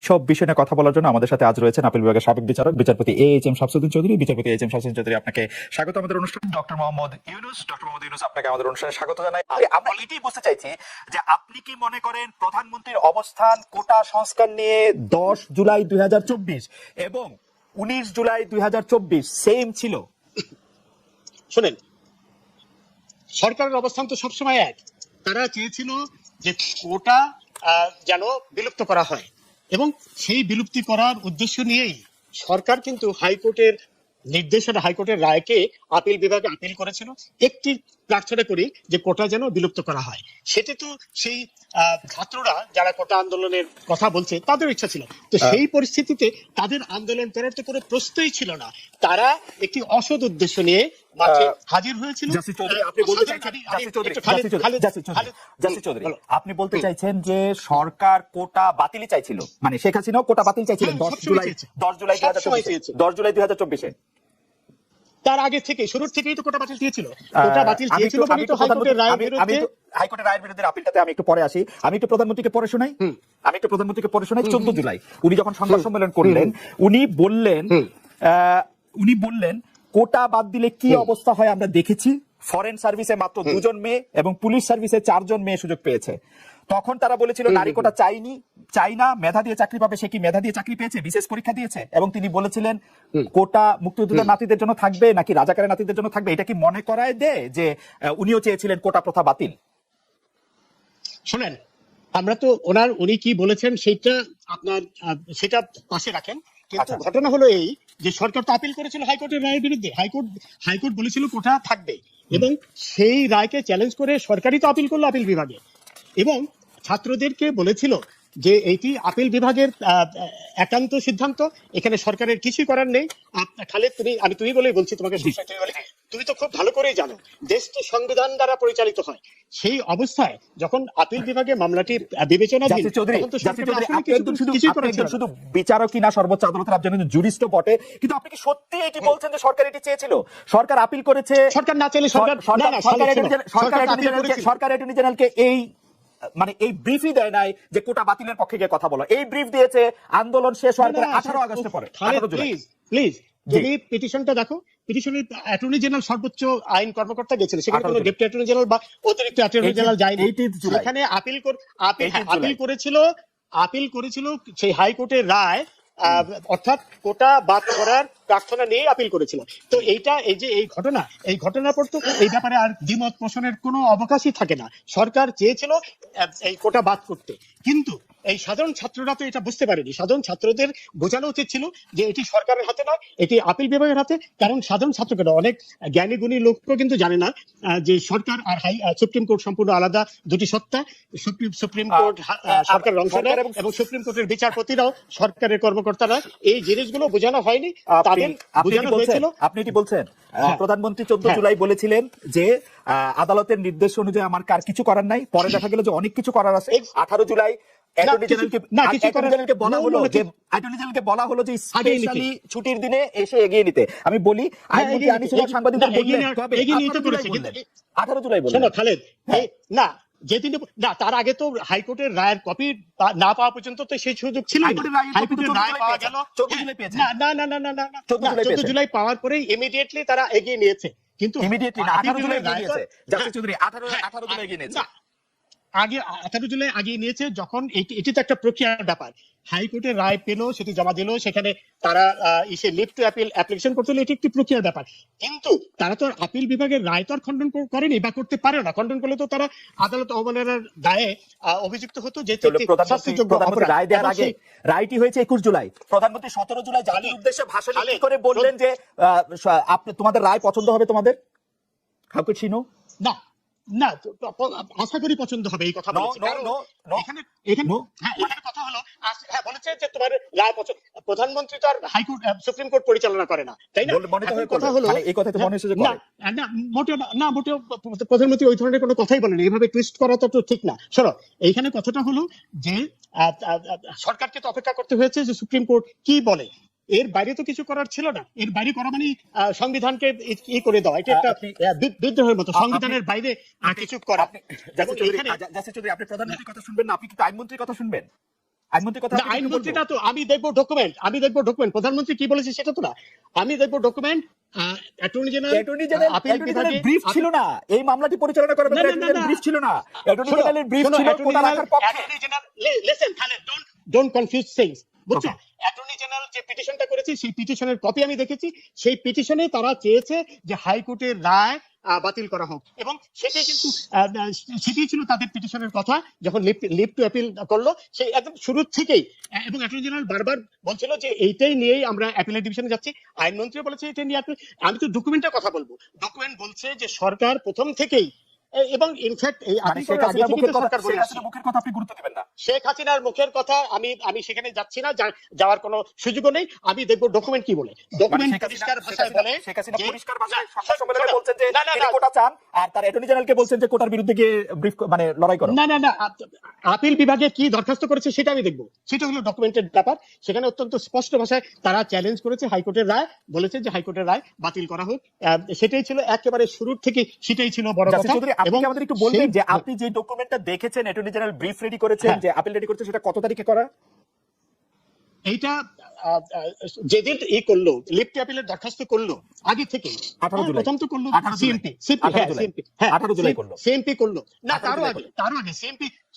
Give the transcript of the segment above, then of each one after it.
সব বিষয় নিয়ে কথা বলার জন্য আমাদের সাথে আজ রয়েছেন আপিল বিভাগের সাবেক বিচারক বিচারপতি AHM শামসুদ্দিন চৌধুরী। বিচারপতি AHM শামসুদ্দিন চৌধুরী, আপনাকে স্বাগত আমাদের অনুষ্ঠানে। ডক্টর মোহাম্মদ ইউনূস, আপনাকে আমাদের অনুষ্ঠানে স্বাগত জানাই। আমরা এটাই বলতে চাইছি যে আপনি কি মনে করেন প্রধানমন্ত্রীর অবস্থান কোটা সংস্কার নিয়ে 10 জুলাই 2024 এবং 19 জুলাই 2024 সেম ছিল? শোনেন, সরকারের অবস্থান তো সবসময় এক। তারা চেয়েছিল যে কোটা যেন বিলুপ্ত করা হয়, এবং সেই বিলুপ্তি করার উদ্দেশ্য নিয়েই সরকার কিন্তু হাইকোর্টের নির্দেশনা, হাইকোর্টের রায়কে আপিল বিভাগে আপিল করেছিল একটি প্রার্থনা করি যে কোটা যেন বিলুপ্ত করা হয়। সেটি তো সেই ছাত্ররা যারা কোটা আন্দোলনের কথা বলছে তাদের ইচ্ছা ছিল। তো সেই পরিস্থিতিতে তাদের আন্দোলন করার তো কোনো প্রশ্নই ছিল না। তারা একটি অসৎ উদ্দেশ্য নিয়ে মাঠে হাজির হয়েছিল। আপনি বলতে চাইছেন যে সরকার কোটা বাতিলই চাইছিল, মানে শেখ হাসিনাও কোটা বাতিল চাইছিলেন 10 জুলাই 2024-এ। তার আগে থেকে, শুরুর থেকেই তো কোটা বাতিল দিয়েছিল। কোটা বাতিল দিয়েছিল মানে তো হাইকোর্টের রায়ের বিরুদ্ধে। হাইকোর্টের রায়ের বিরুদ্ধে আপিলটাতে আমি একটু পরে আসি। আমি একটু প্রধানমন্ত্রীকে পড়ে শোনাই। 14 জুলাই উনি যখন সংবাদ সম্মেলন করলেন, উনি বললেন কোটা বাদ দিলে কি অবস্থা হয় আমরা দেখেছি। ফরেন সার্ভিসে মাত্র 2 জন মেয়ে এবং পুলিশ সার্ভিসে 4 জন মেয়ে সুযোগ পেয়েছে। তখন তারা বলেছিল নারী কোটা চাই না, মেধা দিয়ে চাকরি পাবে। সে কি মেধা দিয়ে চাকরি পেয়েছে? বিশেষ পরীক্ষা দিয়েছে। এবং তিনি বলেছিলেন কোটা মুক্তিযোদ্ধার নাতিদের জন্য থাকবে নাকি রাজাকারের নাতিদের জন্য থাকবে। এটা কি মনে করায় দেয় যে উনিও চেয়েছিলেন কোটা প্রথা বাতিল? শোনেন, আমরা তো উনি কি বলেছেন সেটা পাশে রাখেন, কিন্তু ঘটনা হলো এই যে সরকার তো আপিল করেছিল হাইকোর্টের রায়ের বিরুদ্ধে। হাইকোর্ট বলেছিল কোটা থাকবে, এবং সেই রায়কে চ্যালেঞ্জ করে সরকারই তো আপিল করলো আপিল বিভাগে, এবং ছাত্রদেরকে বলেছিল যে এইটি আপিল বিভাগের একান্ত সিদ্ধান্ত, এখানে সরকারের কিছুই করার নেই। খালেদ, তুমি বলেই বলছি তোমাকে, তুমি তো খুব ভালো করেই জানো দেশটি সংবিধান দ্বারা পরিচালিত হয়। সেই অবস্থায় যখন আপিল বিভাগে মামলাটি বিবেচনাধীন, শুধু বিচারকই না, সর্বোচ্চ আদালতের একজন জুরিস্টও বটে, কিন্তু আপনি কি সত্যি এটি বলছেন যে সরকার এটি চেয়েছিল? সরকার আপিল করেছে। সরকার না চাইলে সরকার অ্যাটর্নি জেনারেলকে এই ব্রিফই দেয় নাই যে কোটা বাতিলের পক্ষে গিয়ে কথা বলো। এই ব্রিফ দিয়েছে আন্দোলন শেষ হওয়ার পরে 18 আগস্টে পরে। প্লিজ তুমি পিটিশনটা দেখো। পিটিশনের অ্যাটর্নি জেনারেল সর্বোচ্চ আইন কর্মকর্তা গেছিল, সেখানে কোনো ডেপুটি অ্যাটর্নি জেনারেল বা অতিরিক্ত অ্যাটর্নি জেনারেল যায়নি। সেখানে আপিল করেছিল সেই হাইকোর্টের রায়, অর্থাৎ কোটা বাদ করার প্রার্থনা নিয়ে আপিল করেছিল। তো এই ঘটনার পর তো এই ব্যাপারে আর দ্বিমত পোষণের কোনো অবকাশই থাকে না। সরকার চেয়েছিল এই কোটা বাদ করতে, কিন্তু এই সাধারণ ছাত্ররা তো এটা বুঝতে পারেনি। সাধারণ ছাত্রদের বোঝানো উচিত ছিল যে এটি সরকারের হাতে নয়, এটি আপিল বিভাগের হাতে। কারণ সাধারণ ছাত্ররা, অনেক জ্ঞানী গুণী লোকও কিন্তু জানে না যে সরকার আর সুপ্রিম কোর্ট সম্পূর্ণ আলাদা দুটি সত্তা। সুপ্রিম কোর্ট সরকারের অংশ নেয়, এবং সুপ্রিম কোর্টের বিচারপতিরাও সরকারের কর্মকর্তারা। এই জিনিসগুলো বোঝানো হয়নি, তাদের বোঝানো হয়েছিল। আপনি এটি বলছেন প্রধানমন্ত্রী 14 জুলাই বলেছিলেন যে আদালতের নির্দেশ অনুযায়ী আমার কার কিছু করার নাই। পরে দেখা গেল যে অনেক কিছু করার আছে। 18 জুলাই অ্যাটর্নি জেনারেলকে বলা হলো যে স্পেশালি ছুটির দিনে এসে এগিয়ে নিতে। আমি বলি আইনমন্ত্রী আনিসুল সাংবাদিকদের বললেন 18 জুলাই বললেন। শোনো খালেদ, না যেদিন না, তার আগে তো হাইকোর্টের রায়ের কপি না পাওয়া পর্যন্ত তো সেই সুযোগ ছিল। হাইকোর্টের রায় পাওয়া গেল 14 জুলাই পাওয়ার পরেই ইমিডিয়েটলি তারা এগিয়ে নিয়েছে। কিন্তু ইমিডিয়েটলি না, 18 জুলাই এগিয়ে নিয়েছে। জাস্টিস চৌধুরী 18 জুলাই এগিয়ে নিয়েছে। আগে 18 জুলাই আগিয়ে নিয়েছে। যখন এটি তো একটা প্রক্রিয়ার ব্যাপার। হাইকোর্টের রায় পেল, সেটি জমা দিল, সেখানে তারা লিভ টু অ্যাপিল অ্যাপ্লিকেশন করতে হলো। এটি একটি প্রক্রিয়ার ব্যাপার, কিন্তু তারা তো আপিল বিভাগের রায় তো আর খণ্ডন করেনি বা করতে পারে না। খণ্ডন করলে তো তারা আদালত অবমাননার দায়ে অভিযুক্ত হতো। যে রায় দেওয়ার আগে রায়টি হয়েছে 21 জুলাই। প্রধানমন্ত্রী 17 জুলাই জাতির উদ্দেশ্যে ভাষণ করে বললেন যে তোমাদের রায় পছন্দ হবে তোমাদের। How could she no? না, আশা করি পছন্দ হবে এই কথা বলেছে। এখানে কথা হলো, বলেছে যে তোমার রায় পছন্দ। প্রধানমন্ত্রী তো আর হাইকোর্ট সুপ্রিম কোর্ট পরিচালনা করে না, তাই না? কথা হলো এই কথা তো মনে হচ্ছে যে না, মোটেও প্রধানমন্ত্রী ওই ধরনের কোনো কথাই বলেনি। এইভাবে টুইস্ট করা তো ঠিক না। শোনো, এইখানে কথাটা হলো যে সরকারকে তো অপেক্ষা করতে হয়েছে যে সুপ্রিম কোর্ট কি বলে। এর বাইরে তো কিছু করার ছিল না। এর বাইরে করা মানে সংবিধানকে করে দেওয়া। এটা একটা বিদ্রোহের মতো। সংবিধানের বাইরে কিছু করা। আপনি প্রধানমন্ত্রীর কথা শুনবেন না, আপনি কিন্তু আইনমন্ত্রীর কথা শুনবেন। আইনমন্ত্রীর কথা না, আইনমন্ত্রীটা তো আমি দেখবো ডকুমেন্ট প্রধানমন্ত্রী কি বলেছে সেটা তো না, আমি দেখবো ডকুমেন্ট। অ্যাটর্নি জেনারেল আপিল বিভাগে ব্রিফ ছিল না, এই মামলাটি পরিচালনা করার না, না, অ্যাটর্নি না, জেনারেল না। ব্রিফ ছিল না, অ্যাটর্নি জেনারেলের ব্রিফ ছিল কোটা রাখার পক্ষে। Listen Khaled, don't confuse things, বুঝছো? অ্যাটর্নি জেনারেল যে পিটিশনটা করেছে সেই পিটিশনের কপি আমি দেখেছি। সেই পিটিশনে তারা চেয়েছে যে হাইকোর্টের রায় বাতিল করা হোক, এবং সেটাই কিন্তু সেটাই ছিল তাদের পিটিশনের কথা যখন লিভ টু অ্যাপিল করলো সেই একদম শুরু থেকেই। এবং অ্যাটর্নি জেনারেল বারবার বলছিল যে এইটাই নিয়েই আমরা অ্যাপিলের ডিভিশনে যাচ্ছি, আইনমন্ত্রী বলেছে এটা নিয়ে আপনি। আমি তো ডকুমেন্টের কথা বলবো, ডকুমেন্ট বলছে যে সরকার প্রথম থেকেই, এবং ইনফ্যাক্ট এই মানে আপিল শেখ করার আগে হাসিনার থেকেই মুখের তো কথা, সরকার বলে শেখ আসছে। হাসিনার মুখের কথা আপনি গুরুত্ব দিবেন না। শেখ হাসিনার মুখের কথা আমি সেখানে যাচ্ছি না, যাওয়ার কোনো সুযোগও নেই। আমি দেখবো ডকুমেন্ট কি বলে। ডকুমেন্ট পরিষ্কার ভাষায় বলে, শেখ হাসিনা যে পরিষ্কার ভাষায় না, সংবাদ সম্মেলনে শোনো, বলছেন যে না, না, তিনি না, কোটা চান, আর তার অ্যাটর্নি জেনারেলকে বলছেন যে কোটার বিরুদ্ধে গিয়ে ব্রিফ মানে লড়াই করো। না, আপিল বিভাগে কি দরখাস্ত করেছে সেটা আমি দেখবো, সেটা হলো ডকুমেন্টের ব্যাপার। সেখানে অত্যন্ত স্পষ্ট ভাষায় তারা চ্যালেঞ্জ করেছে হাইকোর্টের রায়, বলেছে যে হাইকোর্টের রায় বাতিল করা হোক। সেটাই ছিল একেবারে শুরুর থেকে, সেটাই ছিল বড় জাসির কথা। চৌধুরী, আপনি কি আমাদের একটু বলবেন যে আপনি যে ডকুমেন্টটা দেখেছেন, অ্যাটর্নি জেনারেল ব্রিফ রেডি করেছেন, হ্যাঁ। যে আপিল রেডি করেছেন, সেটা কত তারিখে করা? এইটা যেদিন করলো লিফট অ্যাপিলের দরখাস্ত করলো আগে থেকে 18 জুলাই। প্রথম তো করলো 18 জুলাই। সিএমপি 18 জুলাই করলো। সিএমপি করলো না, 18 তারও জুলাই আগে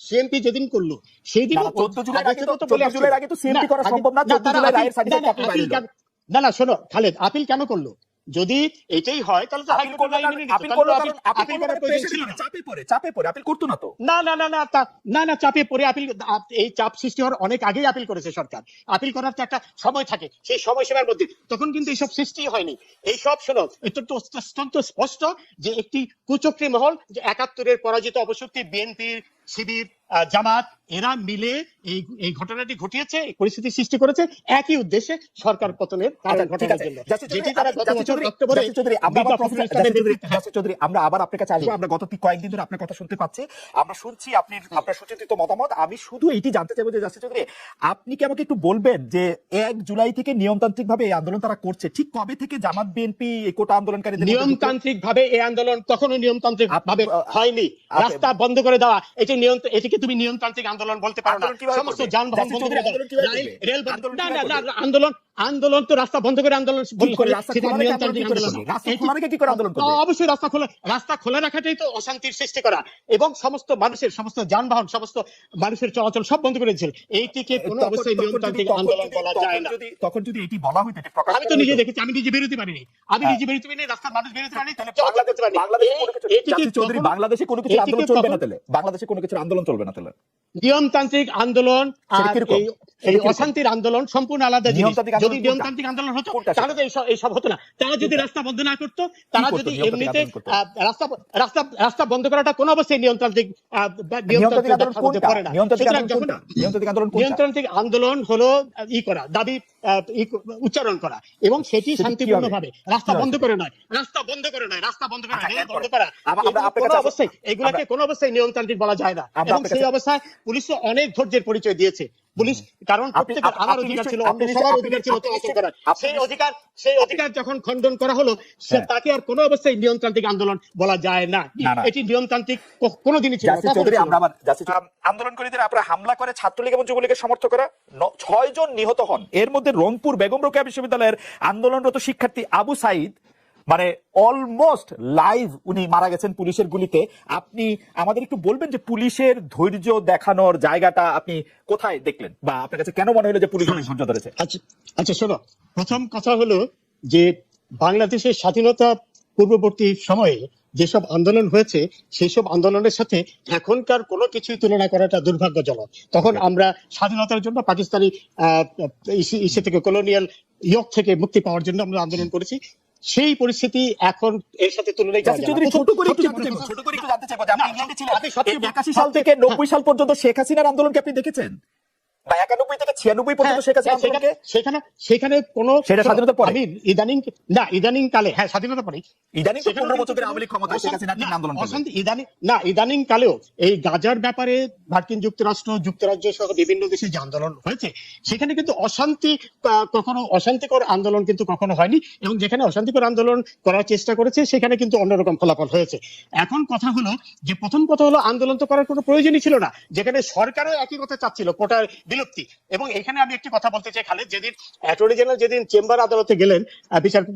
সিএমপি যেদিন করলো সেই দিন না, 14 জুলাই আগে তো 14 জুলাই আগে তো সিএমপি করা সম্ভব না। 14 জুলাই রায়ের সার্টিফিকেট আপনি বাইরে দিলেন। না শোনো খালেদ, আপিল কেন করলো? যদি এটাই হয় তাহলে তো আপিল হাইকোর্ট করলো, রায় মেনে নিত, আপিল তাহলে করলো, তো কারণ আপিল করার প্রয়োজন ছিল না। চাপে পড়ে আপিল করতো না তো। না চাপে পড়ে আপিল, এই চাপ সৃষ্টি হওয়ার অনেক আগেই আপিল করেছে সরকার। আপিল করার তো একটা সময় থাকে, সেই সময়সীমার মধ্যে তখন কিন্তু এইসব সৃষ্টি হয়নি। এইসব শোনো, অত্যন্ত স্পষ্ট যে একটি কুচক্রী মহল, যে 71-এর পরাজিত অপশক্তি বিএনপি, শিবির, জামাত, এরা মিলে এই ঘটনাটি ঘটিয়েছে, এই পরিস্থিতি সৃষ্টি করেছে একই উদ্দেশ্যে সরকার পতনের কারণ ঘটানোর জন্য। যেটি তারা গত বছর অক্টোবরে আমরা আবার আপনার কাছে আসবো। আমরা গত কয়েকদিন ধরে আপনার কথা শুনতে পাচ্ছি, আমরা শুনছি আপনার সুচিন্তিত মতামত। আমি শুধু এইটি জানতে চাইবো যে জাসির চৌধুরী, আপনি কি আমাকে একটু বলবেন যে 1 জুলাই থেকে নিয়মতান্ত্রিক ভাবে এই আন্দোলন তারা করছে, ঠিক কবে থেকে জামাত বিএনপি এই কোটা আন্দোলনকারীদের নিয়মতান্ত্রিক ভাবে এই আন্দোলন কখনো নিয়মতান্ত্রিক ভাবে হয়নি? রাস্তা বন্ধ করে দেওয়া, এটিকে তুমি নিয়মতান্ত্রিক আন্দোলন বলতে পারো না। সমস্ত যানবাহন বন্ধ করে দেওয়া, রেল বন্ধ, না আন্দোলন তো রাস্তা বন্ধ করে আন্দোলন অবশ্যই রাস্তা খোলা রাখাটাই তো অশান্তির সৃষ্টি করা, এবং সমস্ত যানবাহন, সমস্ত মানুষের চলাচল সব বন্ধ করে দিয়েছিল। এইটিকে কোনো অবস্থায় নিয়মতান্ত্রিক আন্দোলন বলা যায় না। তখন যদি এটি বলা হইতো, আমি তো নিজে দেখেছি, আমি নিজে বেরোতে পারিনি, রাস্তার মানুষ বেরোতে পারিনি। বাংলাদেশে কোনো কিছু আন্দোলন চলবে না তাহলে, বাংলাদেশে কোনো কিছু আন্দোলন চলবে না তাহলে। নিয়মতান্ত্রিক আন্দোলন আর এই অশান্তির আন্দোলন সম্পূর্ণ আলাদা জিনিস। যদি নিয়মতান্ত্রিক আন্দোলন হতো তাহলে তো এইসব হতো না। তারা যদি রাস্তা বন্ধ না করতো, তারা যদি এমনিতে রাস্তা বন্ধ করাটা কোন অবস্থায় নিয়মতান্ত্রিক পড়ে না। নিয়মতান্ত্রিক আন্দোলন হলো দাবি উচ্চারণ করা, এবং সেটি শান্তিপূর্ণ ভাবে, রাস্তা বন্ধ করে নয়, কোনো অবস্থায় এগুলাকে কোনো অবস্থায় নিয়মতান্ত্রিক বলা যায় না। এবং সেই অবস্থায় পুলিশ অনেক ধৈর্যের পরিচয় দিয়েছে। পুলিশ, কারণ প্রত্যেকের আমার অধিকার ছিল, অন্য সবার অধিকার ছিল চলাচল করার। সেই অধিকার যখন খণ্ডন করা হলো, তাকে আর কোনো অবস্থায় নিয়মতান্ত্রিক আন্দোলন বলা যায় না। এটি নিয়মতান্ত্রিক কোনোদিনই ছিল না। আন্দোলনকারীদের আপনারা হামলা করে ছাত্রলীগ এবং যুবলীগের সমর্থক করা 6 জন নিহত হন। এর মধ্যে রংপুর বেগম রোকেয়া বিশ্ববিদ্যালয়ের আন্দোলনরত শিক্ষার্থী আবু সাইদ, মানে অলমোস্ট লাইভ উনি মারা গেছেন পুলিশের গুলিতে। আপনি আমাদের একটু বলবেন যে পুলিশের ধৈর্য দেখানোর জায়গাটা আপনি কোথায় দেখলেন, বা আপনার কাছে কেন মনে হলো যে পুলিশ অনেক ধৈর্য ধরেছে? আচ্ছা শোনো, প্রথম কথা হলো যে বাংলাদেশের স্বাধীনতা পূর্ববর্তী সময়ে যেসব আন্দোলন হয়েছে, সেই সব আন্দোলনের সাথে এখনকার কোনো কিছুই তুলনা করাটা দুর্ভাগ্যজনক। তখন আমরা স্বাধীনতার জন্য পাকিস্তানি ইসে থেকে, কলোনিয়াল ইয়ক থেকে মুক্তি পাওয়ার জন্য আমরা আন্দোলন করেছি। সেই পরিস্থিতি এখন এর সাথে তুলনাই করা যায় না। ছোট করে একটু জানতে চাইবো যে আপনি ইংল্যান্ডে ছিলেন, 81 সাল থেকে 90 সাল পর্যন্ত শেখ হাসিনার আন্দোলনকে আপনি দেখেছেন, বা 91 থেকে 96 পর্যন্ত শেখ হাসিনা আন্দোলনকে? সেখানে কোন স্বাধীনতা পরে, আমি ইদানিং কালে, হ্যাঁ স্বাধীনতা পরে, ইদানিং 15 বছরের আওয়ামী লীগ ক্ষমতায় শেখ হাসিনা তিন আন্দোলন অশান্তি ইদানিং কালেও এই গাজার ব্যাপারে মার্কিন যুক্তরাজ্য সহ বিভিন্ন দেশে যে আন্দোলন হয়েছে, সেখানে কিন্তু কখনো অশান্তিকর আন্দোলন কিন্তু কখনো হয়নি, এবং যেখানে অশান্তিকর আন্দোলন করার চেষ্টা করেছে সেখানে কিন্তু অন্যরকম ফলাফল হয়েছে। এখন কথা হলো যে, প্রথম কথা হলো আন্দোলন তো করার কোনো প্রয়োজনই ছিল না, যেখানে সরকারও একই কথা চাচ্ছিল, কোটার বিলুপ্তি। এবং এখানে আমি একটি কথা বলতে চাই খালেদ, যেদিন অ্যাটর্নি জেনারেল যেদিন চেম্বার আদালতে গেলেন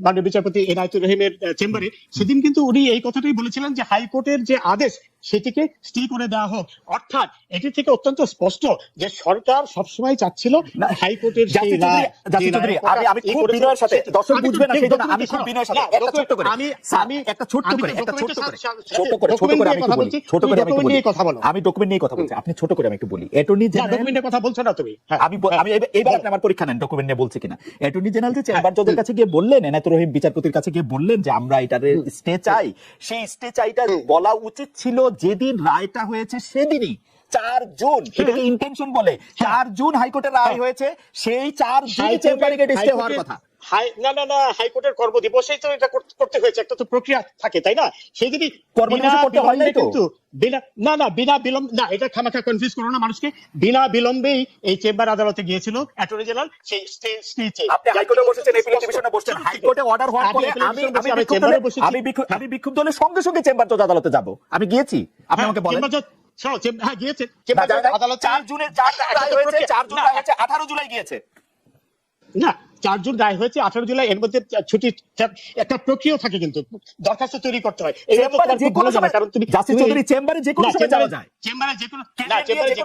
মাননীয় বিচারপতি এনায়েতুর রহিমের চেম্বারে, সেদিন কিন্তু উনি এই কথাটাই বলেছিলেন যে হাইকোর্টের যে আদেশ সেটিকে স্টে করে দেওয়া হোক। অর্থাৎ এটি থেকে অত্যন্ত স্পষ্ট যে সরকার সবসময় চাচ্ছিল হাইকোর্টের সেই রায়, জাসির চৌধুরী, আমি খুব বিনয়ের সাথে, দর্শক বুঝবে না সেজন্য আমি খুব বিনয়ের সাথে একটা ছোট্ট করে আমি ডকুমেন্ট নিয়ে কথা বলছি, আপনি ছোট করে আমি একটু বলি। অ্যাটর্নি জেনারেল ডকুমেন্টের কথা বলছো না তুমি? আমি এইবার আপনি আমার পরীক্ষা নেন ডকুমেন্ট নিয়ে বলছে কিনা। অ্যাটর্নি জেনারেল যে চেম্বার জজের কাছে গিয়ে বললেন, এনায়েতুর রহিম বিচারপতির কাছে গিয়ে বললেন যে আমরা এটার স্টে চাই, সেই স্টে চাইটা বলা উচিত ছিল যেদিন রায়টা হয়েছে সেদিনই, 4 জুন। এটাকে ইন্টেনশন বলে। 4 জুন হাইকোর্টের রায় হয়েছে, সেই 4 জুন চেম্বারে গেটে স্টে হওয়ার কথা। না, হাইকোর্টের কর্মদিবসেই তো এটা করতে হয়েছে, একটা তো প্রক্রিয়া থাকে, তাই না? সেই যদি কর্মদিবসে করতে হয় নাই তো? কিন্তু বিনা বিলম্ব না, এটা খামাখা কনফিউজ করো না মানুষকে। বিনা বিলম্বেই এই চেম্বার আদালতে গিয়েছিল অ্যাটর্নি জেনারেল সেই স্টে। আপনি হাইকোর্টে বসেছেন, এপিলেট ডিভিশনে বসছেন, হাইকোর্টে অর্ডার হওয়ার পরে আমি বিক্ষুব্ধ হলে সঙ্গে সঙ্গে চেম্বার জজ আদালতে যাব। আমি গিয়েছি, আপনি আমাকে বলেন। হ্যাঁ গিয়েছে আদালত 4 জুনে 4 রায় হয়েছে, 4 জুন রায় হয়েছে, 18 জুলাই গিয়েছে। না, 4 জুন রায় হয়েছে, 18 জুলাই, এর মধ্যে ছুটি একটা প্রক্রিয়া থাকে, কিন্তু দরখাস্ত তৈরি করতে হয়। কারণ তুমি জাসির চৌধুরী চেম্বারে যে কোনো সময় যাওয়া যায়, চেম্বারে যে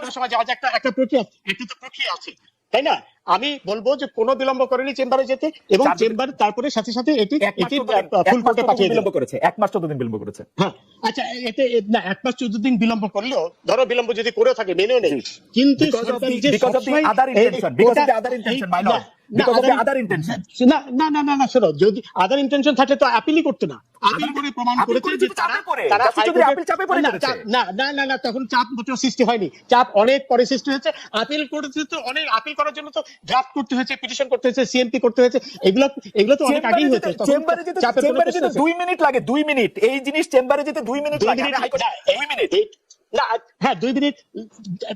কোনো সময় যাওয়া যায়, একটা প্রক্রিয়া, একটা তো প্রক্রিয়া আছে, তাই না? আমি বলবো যে কোনো বিলম্ব করেনি চেম্বারে যেতে, এবং চেম্বার তারপরে সাথে সাথে এটি ফুল কোর্টে পাঠিয়ে বিলম্ব করেছে, 1 মাস 14 দিন বিলম্ব করেছে। হ্যাঁ, আচ্ছা, এতে না 1 মাস 14 দিন বিলম্ব করলেও, ধরো বিলম্ব যদি করে থাকে মেনেও নেই, কিন্তু না শোনো, যদি আদার ইন্টেনশন থাকে তো আপিলই করতে না, আপিল করে প্রমাণ করেছে যে তারা না, তখন চাপ মোটেও সৃষ্টি হয়নি, চাপ অনেক পরে সৃষ্টি হয়েছে। আপিল করেছে তো অনেক, আপিল করার জন্য তো ড্রাফট করতে হয়েছে, পিটিশন করতে হয়েছে, সিএমপি করতে হয়েছে, এগুলো তো অনেক আগেই হয়েছে। চেম্বারে যেতে 2 মিনিট লাগে, 2 মিনিট। এই জিনিস চেম্বারে যেতে 2 মিনিট লাগে, 2 মিনিট না, হ্যাঁ 2 মিনিট।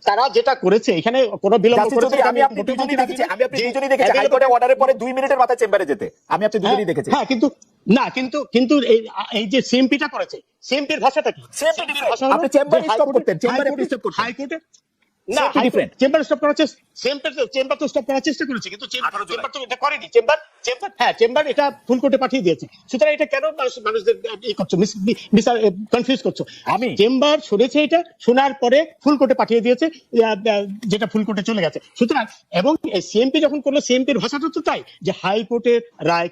তারা যেটা করেছে এখানে কোনো বিলম্ব করেছে, আমি আপনি দুজনেই দেখেছি হাইকোর্টে অর্ডারের পরে 2 মিনিটের মাথায় চেম্বারে যেতে, আমি আপনি দুজনেই দেখেছি। হ্যাঁ, কিন্তু এই যে সিএমপিটা করেছে, সিএমপির ভাষাটা কি? আপনি চেম্বারে স্টপ করতেন, চেম্বারে স্টপ করতেন, হাইকোর্টে না, চেম্বার স্টপ করার চেম্বার তো স্টপ করার চেষ্টা করেছে, কিন্তু চেম্বার তো এটা করেনি। চেম্বার এটা ফুল কোর্টে পাঠিয়ে দিয়েছে। সুতরাং এটা কেন মানুষদের করছো, কনফিউজ করছো? আমি চেম্বার শুনেছে, এটা শোনার পরে ফুল কোর্টে পাঠিয়ে দিয়েছে, যেটা ফুল কোর্টে চলে গেছে। সুতরাং এবং সিএমপি যখন করলো, সিএমপির ভাষাটা তো তাই যে হাইকোর্টের রায়